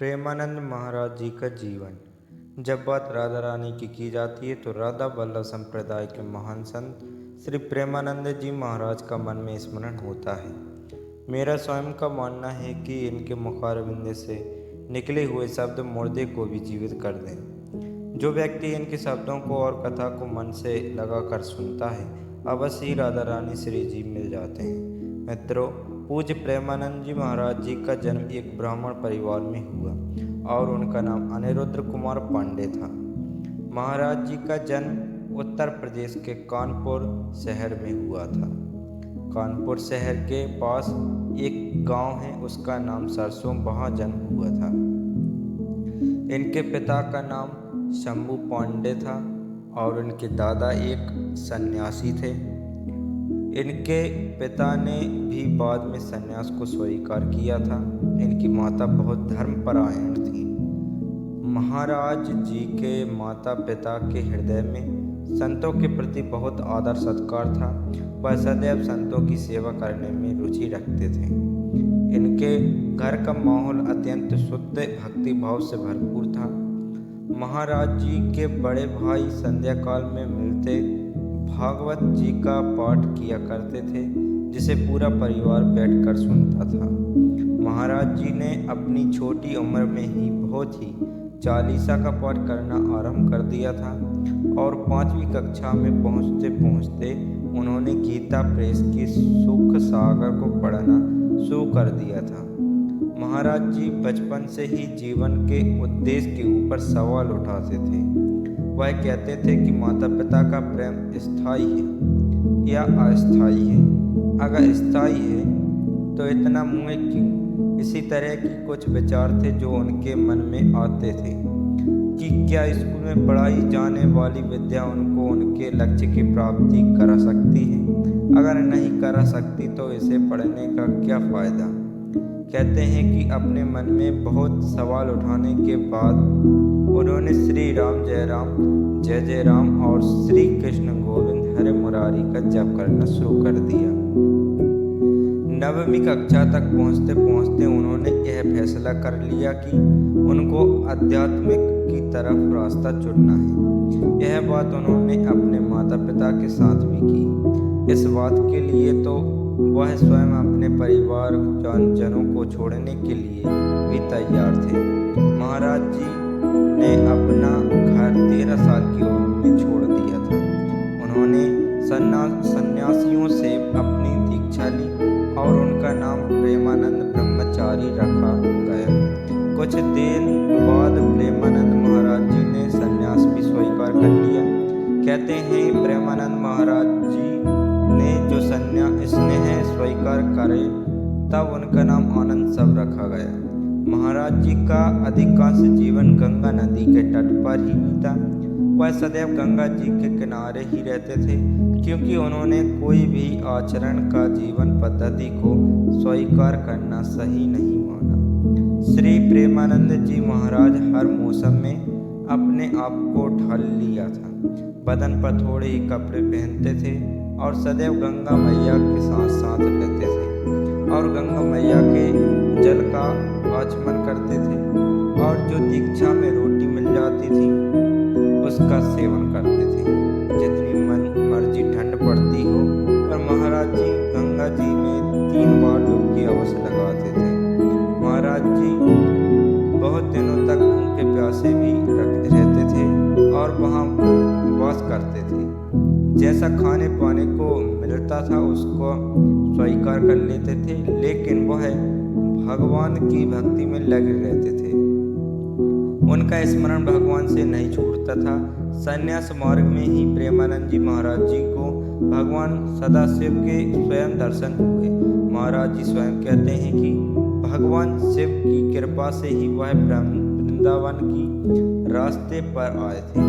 प्रेमानंद महाराज जी का जीवन। जब बात राधा रानी की जाती है तो राधा वल्लभ संप्रदाय के महान संत श्री प्रेमानंद जी महाराज का मन में स्मरण होता है। मेरा स्वयं का मानना है कि इनके मुखारविंद से निकले हुए शब्द मुर्दे को भी जीवित कर दें। जो व्यक्ति इनके शब्दों को और कथा को मन से लगाकर सुनता है, अवश्य ही राधा रानी श्री जी मिल जाते हैं। मित्रों, पूज्य प्रेमानंद जी महाराज जी का जन्म एक ब्राह्मण परिवार में हुआ और उनका नाम अनिरुद्ध कुमार पांडे था। महाराज जी का जन्म उत्तर प्रदेश के कानपुर शहर में हुआ था। कानपुर शहर के पास एक गांव है, उसका नाम सरसों, वहाँ जन्म हुआ था। इनके पिता का नाम शंभू पांडे था और इनके दादा एक सन्यासी थे। इनके पिता ने भी बाद में सन्यास को स्वीकार किया था। इनकी माता बहुत धर्मपरायण थी। महाराज जी के माता पिता के हृदय में संतों के प्रति बहुत आदर सत्कार था। वह सदैव संतों की सेवा करने में रुचि रखते थे। इनके घर का माहौल अत्यंत शुद्ध भक्ति भाव से भरपूर था। महाराज जी के बड़े भाई संध्या काल में मिलते भागवत जी का पाठ किया करते थे, जिसे पूरा परिवार बैठकर सुनता था। महाराज जी ने अपनी छोटी उम्र में ही बहुत ही चालीसा का पाठ करना आरंभ कर दिया था और 5वीं कक्षा में पहुंचते पहुंचते उन्होंने गीता प्रेस की सुख सागर को पढ़ना शुरू कर दिया था। महाराज जी बचपन से ही जीवन के उद्देश्य के ऊपर सवाल उठाते थे। वह कहते थे कि माता पिता का प्रेम स्थायी है या अस्थायी है। अगर स्थायी है तो इतना मुँह क्यों? इसी तरह की कुछ विचार थे जो उनके मन में आते थे कि क्या स्कूल में पढ़ाई जाने वाली विद्या उनको उनके लक्ष्य की प्राप्ति करा सकती है? अगर नहीं करा सकती तो इसे पढ़ने का क्या फ़ायदा? कहते हैं कि अपने मन में बहुत सवाल उठाने के बाद उन्होंने श्री राम जय जय राम और श्री कृष्ण गोविंद हरे मुरारी का जप करना शुरू कर दिया। 9वीं कक्षा तक पहुंचते पहुंचते उन्होंने यह फैसला कर लिया कि उनको आध्यात्मिक की तरफ रास्ता चुनना है। यह बात उन्होंने अपने माता पिता के साथ भी की। इस बात के लिए तो वह स्वयं अपने परिवार जनों को छोड़ने के लिए भी तैयार थे। महाराज जी ने अपना घर 13 साल की उम्र में छोड़ दिया था। उन्होंने सन्यासियों से अपनी दीक्षा ली और उनका नाम प्रेमानंद ब्रह्मचारी रखा गया। कुछ दिन बाद प्रेमानंद महाराज जी ने सन्यास भी स्वीकार कर लिया। कहते हैं प्रेमानंद महाराज जी ने जो सन्यास स्वीकार करे तब उनका नाम आनंद सब रखा गया। महाराज जी का अधिकांश जीवन गंगा नदी के तट पर ही बीता। वह सदैव गंगा जी के किनारे ही रहते थे, क्योंकि उन्होंने कोई भी आचरण का जीवन पद्धति को स्वीकार करना सही नहीं माना। श्री प्रेमानंद जी महाराज हर मौसम में अपने आप को ढाल लिया था। बदन पर थोड़े ही कपड़े पहनते थे और सदैव गंगा मैया के साथ साथ रहते थे और गंगा मैया के जल का आचमन करते थे और जो दीक्षा में रोटी मिल जाती थी उसका सेवन करते थे। जितनी मर्जी ठंड पड़ती हो, पर महाराज जी गंगा जी में 3 बार डुबकी अवश्य लगाते थे। महाराज जी बहुत दिनों तक उनके प्यासे भी रहते थे और वहाँ वास करते थे। जैसा खाने पाने को मिलता था उसको स्वीकार कर लेते थे, लेकिन वह भगवान की भक्ति में लगे रहते थे। उनका स्मरण भगवान से नहीं छूटता था। संन्यास मार्ग में ही प्रेमानंद जी महाराज जी को भगवान सदाशिव के स्वयं दर्शन हुए। महाराज जी स्वयं कहते हैं कि भगवान शिव की कृपा से ही वह वृंदावन की रास्ते पर आए थे।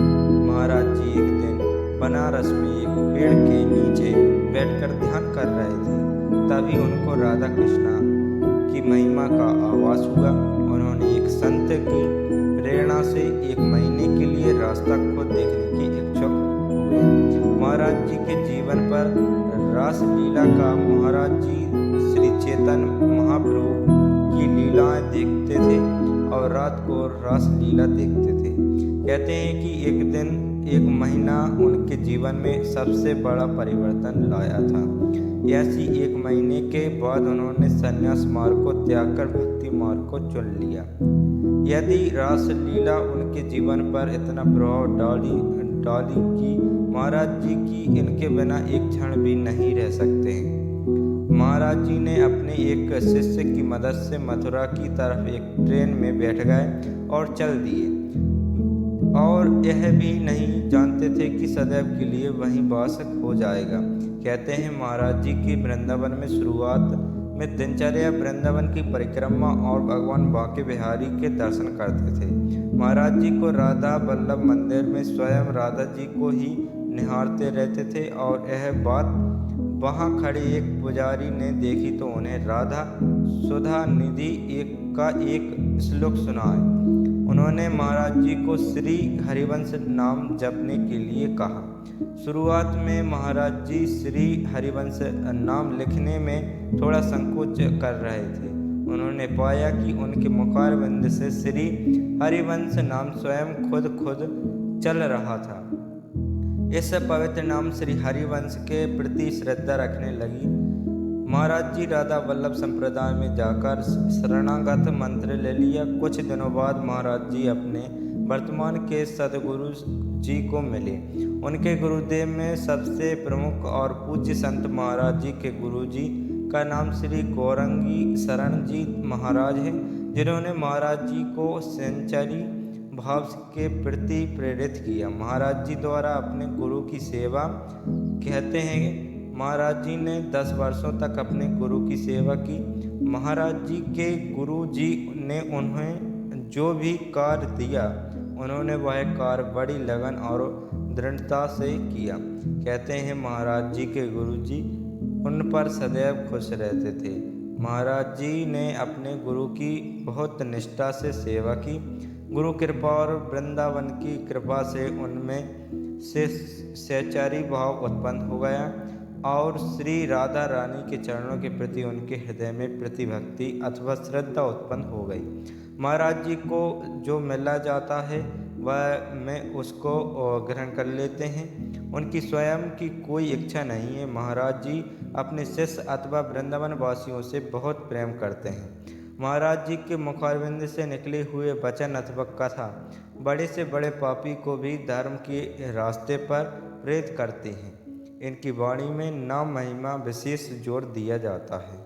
महाराज जी एक दिन बनारस में एक पेड़ के नीचे बैठकर ध्यान कर रहे थे। तभी उनको राधा कृष्णा की महिमा का आभास हुआ। उन्होंने एक संत की प्रेरणा से 1 महीने के लिए रास्ता को देखने की इच्छुक हुए। महाराज जी के जीवन पर रास लीला का महाराज जी श्री चैतन्य महाप्रभु की लीलाएं देखते थे और रात को रासलीला देखते थे। कहते हैं कि एक दिन एक महीना उनके जीवन में सबसे बड़ा परिवर्तन लाया था। ऐसी एक महीने के बाद उन्होंने संन्यास मार्ग को त्याग कर भक्ति मार्ग को चुन लिया। यदि रासलीला उनके जीवन पर इतना प्रभाव डाली कि महाराज जी की इनके बिना एक क्षण भी नहीं रह सकते हैं। महाराज जी ने अपने एक शिष्य की मदद से मथुरा की तरफ एक ट्रेन में बैठ गए और चल दिए, और यह भी नहीं जानते थे कि सदैव के लिए वहीं वास हो जाएगा। कहते हैं महाराज जी की वृंदावन में शुरुआत में दिनचर्या वृंदावन की परिक्रमा और भगवान बांके बिहारी के दर्शन करते थे। महाराज जी को राधा वल्लभ मंदिर में स्वयं राधा जी को ही निहारते रहते थे, और यह बात वहाँ खड़े एक पुजारी ने देखी तो उन्हें राधा सुधा निधि का एक श्लोक सुनाए। उन्होंने महाराज जी को श्री हरिवंश नाम जपने के लिए कहा। शुरुआत में महाराज जी श्री हरिवंश नाम लिखने में थोड़ा संकोच कर रहे थे। उन्होंने पाया कि उनके मुखारविंद से श्री हरिवंश नाम स्वयं खुद चल रहा था। इस पवित्र नाम श्री हरिवंश के प्रति श्रद्धा रखने लगी। महाराज जी राधा वल्लभ संप्रदाय में जाकर शरणागत मंत्र ले लिया। कुछ दिनों बाद महाराज जी अपने वर्तमान के सदगुरु जी को मिले। उनके गुरुदेव में सबसे प्रमुख और पूज्य संत महाराज जी के गुरु जी का नाम श्री गौरंगी शरण जी महाराज है, जिन्होंने महाराज जी को संचरी भाव के प्रति प्रेरित किया। महाराज जी द्वारा अपने गुरु की सेवा, कहते हैं महाराज जी ने 10 वर्षों तक अपने गुरु की सेवा की। महाराज जी के गुरु जी ने उन्हें जो भी कार्य दिया, उन्होंने वह कार्य बड़ी लगन और दृढ़ता से किया। कहते हैं महाराज जी के गुरु जी उन पर सदैव खुश रहते थे। महाराज जी ने अपने गुरु की बहुत निष्ठा से सेवा की। गुरु कृपा और वृंदावन की कृपा से उनमें से सहचारी भाव उत्पन्न हो गया, और श्री राधा रानी के चरणों के प्रति उनके हृदय में प्रतिभक्ति अथवा श्रद्धा उत्पन्न हो गई। महाराज जी को जो मिला जाता है वह में उसको ग्रहण कर लेते हैं। उनकी स्वयं की कोई इच्छा नहीं है। महाराज जी अपने शिष्य अथवा वृंदावन वासियों से बहुत प्रेम करते हैं। महाराज जी के मुखारविंद से निकले हुए वचन अथवा कथा बड़े से बड़े पापी को भी धर्म के रास्ते पर प्रेरित करते हैं। इनकी वाणी में नाम महिमा विशेष जोर दिया जाता है।